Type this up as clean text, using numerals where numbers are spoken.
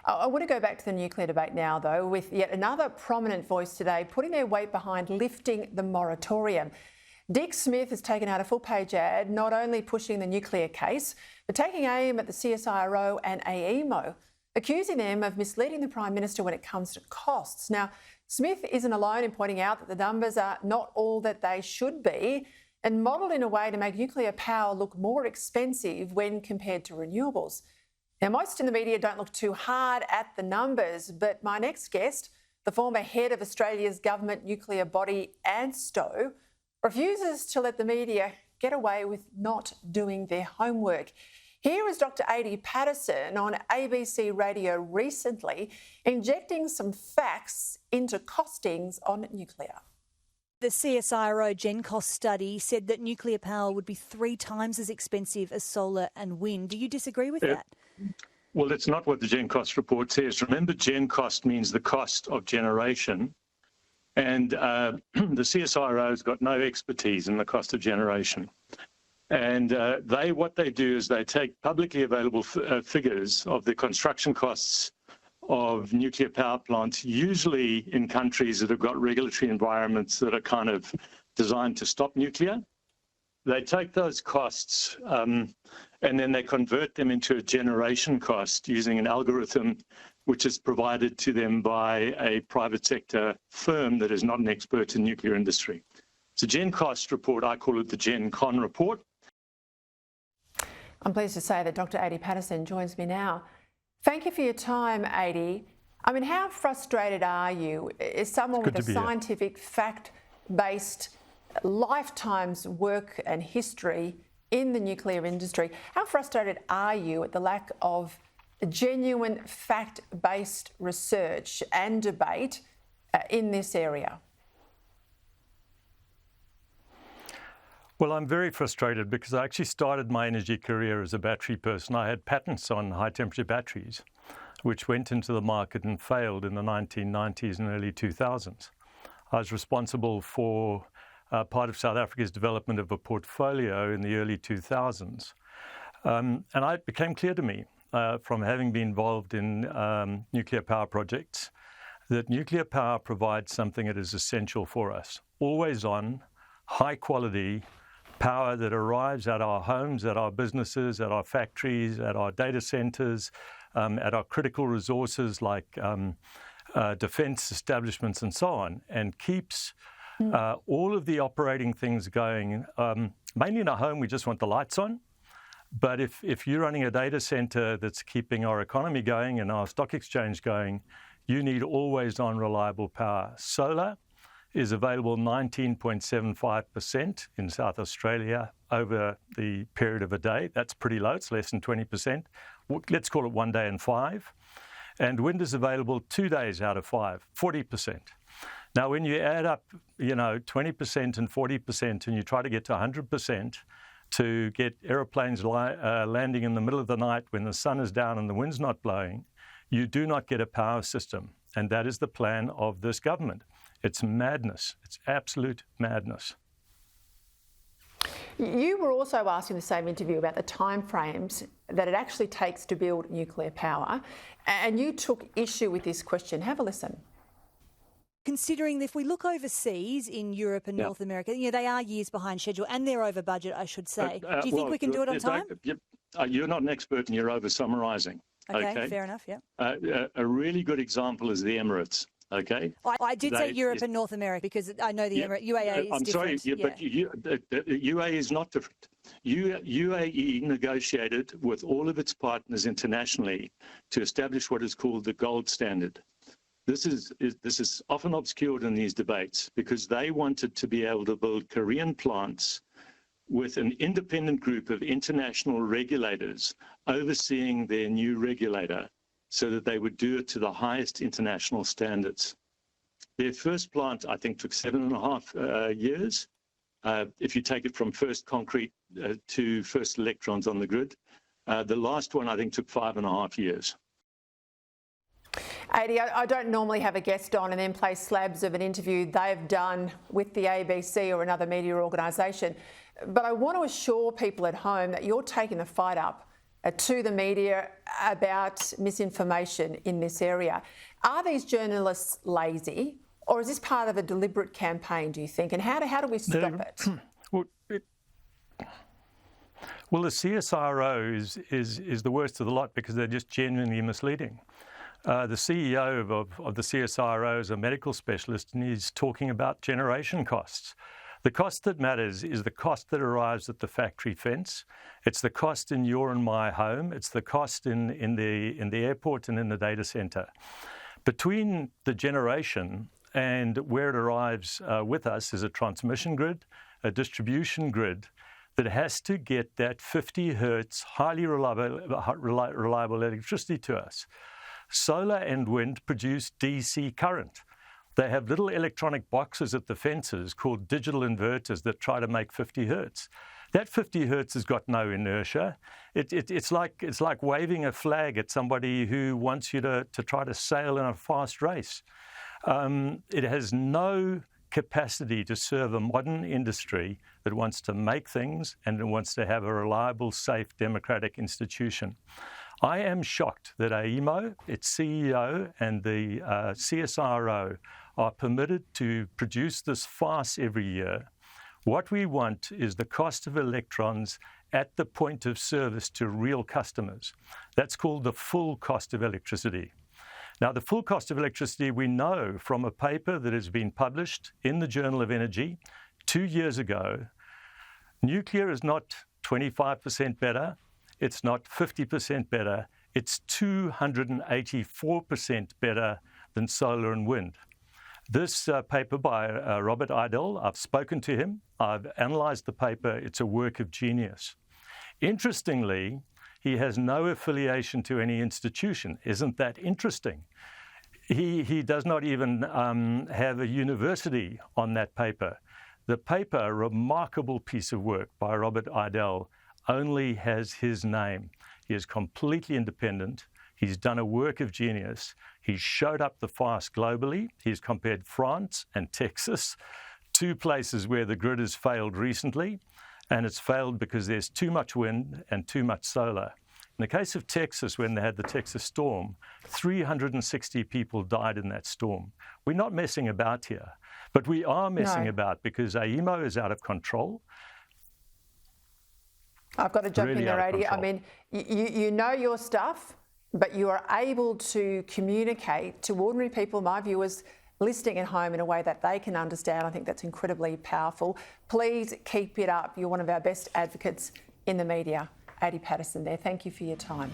I want to go back to the nuclear debate now, though, with yet another prominent voice today putting their weight behind lifting the moratorium. Dick Smith has taken out a full-page ad, not only pushing the nuclear case, but taking aim at the CSIRO and AEMO, accusing them of misleading the Prime Minister when it comes to costs. Now, Smith isn't alone in pointing out that the numbers are not all that they should be and modelled in a way to make nuclear power look more expensive when compared to renewables. Now, most in the media don't look too hard at the numbers, but my next guest, the former head of Australia's government nuclear body ANSTO, refuses to let the media get away with not doing their homework. Here is Dr. Paterson on ABC Radio recently, injecting some facts into costings on nuclear. The CSIRO GenCost study said that nuclear power would be 3 times as expensive as solar and wind. Do you disagree with that? Well, that's not what the GenCost report says. Remember, GenCost means the cost of generation. And the CSIRO has got no expertise in the cost of generation. And what they do is they take publicly available figures of the construction costs of nuclear power plants, usually in countries that have got regulatory environments that are kind of designed to stop nuclear. They take those costs and then they convert them into a generation cost using an algorithm which is provided to them by a private sector firm that is not an expert in nuclear industry. It's a GenCost report. I call it the GenCon report. I'm pleased to say that Dr. Paterson joins me now. Thank you for your time, Adi. I mean, how frustrated are you as someone with a scientific, fact-based lifetime's work and history in the nuclear industry? How frustrated are you at the lack of genuine fact-based research and debate in this area? Well, I'm very frustrated because I actually started my energy career as a battery person. I had patents on high-temperature batteries, which went into the market and failed in the 1990s and early 2000s. I was responsible for part of South Africa's development of a portfolio in the early 2000s. And it became clear to me from having been involved in nuclear power projects that nuclear power provides something that is essential for us. Always on, high quality power that arrives at our homes, at our businesses, at our factories, at our data centers, at our critical resources like defense establishments and so on, and keeps all of the operating things going. Mainly in our home, we just want the lights on. But if you're running a data center that's keeping our economy going and our stock exchange going, you need always on reliable power. Solar is available 19.75% in South Australia over the period of a day. That's pretty low. It's less than 20%. Let's call it 1 day in 5. And wind is available 2 days out of 5, 40%. Now, when you add up, 20% and 40%, and you try to get to 100% to get aeroplanes landing in the middle of the night when the sun is down and the wind's not blowing, you do not get a power system. And that is the plan of this government. It's madness. It's absolute madness. You were also asked in the same interview about the timeframes that it actually takes to build nuclear power, and you took issue with this question. Have a listen. Considering that if we look overseas in Europe and North America, they are years behind schedule and they're over budget, I should say. Do you think we can do it on time? You're not an expert and you're over-summarising. Okay, fair enough, yeah. A really good example is the Emirates. Okay. I did say Europe and North America because I know the UAE is different. But UAE is not different. UAE negotiated with all of its partners internationally to establish what is called the gold standard. This is often obscured in these debates because they wanted to be able to build Korean plants with an independent group of international regulators overseeing their new regulator, so that they would do it to the highest international standards. Their first plant, I think, took 7.5 years. If you take it from first concrete to first electrons on the grid. The last one, I think, took 5.5 years. Adi, I don't normally have a guest on and then play slabs of an interview they've done with the ABC or another media organisation, but I want to assure people at home that you're taking the fight up to the media about misinformation in this area. Are these journalists lazy, or is this part of a deliberate campaign, do you think? And how do we stop it? Well, the CSIRO is the worst of the lot because they're just genuinely misleading. The CEO of the CSIRO is a medical specialist, and he's talking about generation costs. The cost that matters is the cost that arrives at the factory fence. It's the cost in your and my home. It's the cost in the airport and in the data center. Between the generation and where it arrives with us is a transmission grid, a distribution grid that has to get that 50 hertz highly reliable electricity to us. Solar and wind produce DC current. They have little electronic boxes at the fences called digital inverters that try to make 50 hertz. That 50 hertz has got no inertia. It's like waving a flag at somebody who wants you to try to sail in a fast race. It has no capacity to serve a modern industry that wants to make things and that wants to have a reliable, safe, democratic institution. I am shocked that AEMO, its CEO, and the CSIRO are permitted to produce this farce every year. What we want is the cost of electrons at the point of service to real customers. That's called the full cost of electricity. Now, the full cost of electricity we know from a paper that has been published in the Journal of Energy 2 years ago. Nuclear is not 25% better. It's not 50% better. It's 284% better than solar and wind. This paper by Robert Idle, I've spoken to him. I've analysed the paper. It's a work of genius. Interestingly, he has no affiliation to any institution. Isn't that interesting? He does not even have a university on that paper. The paper, a remarkable piece of work by Robert Idle, only has his name. He is completely independent. He's done a work of genius. He's showed up the farce globally. He's compared France and Texas, two places where the grid has failed recently, and it's failed because there's too much wind and too much solar. In the case of Texas, when they had the Texas storm, 360 people died in that storm. We're not messing about here, but we are messing about because AEMO is out of control. I've got to jump Really in there, out of Adi. I control. mean, you know your stuff, but you are able to communicate to ordinary people, my viewers, listening at home in a way that they can understand. I think that's incredibly powerful. Please keep it up. You're one of our best advocates in the media. Adi Paterson there. Thank you for your time.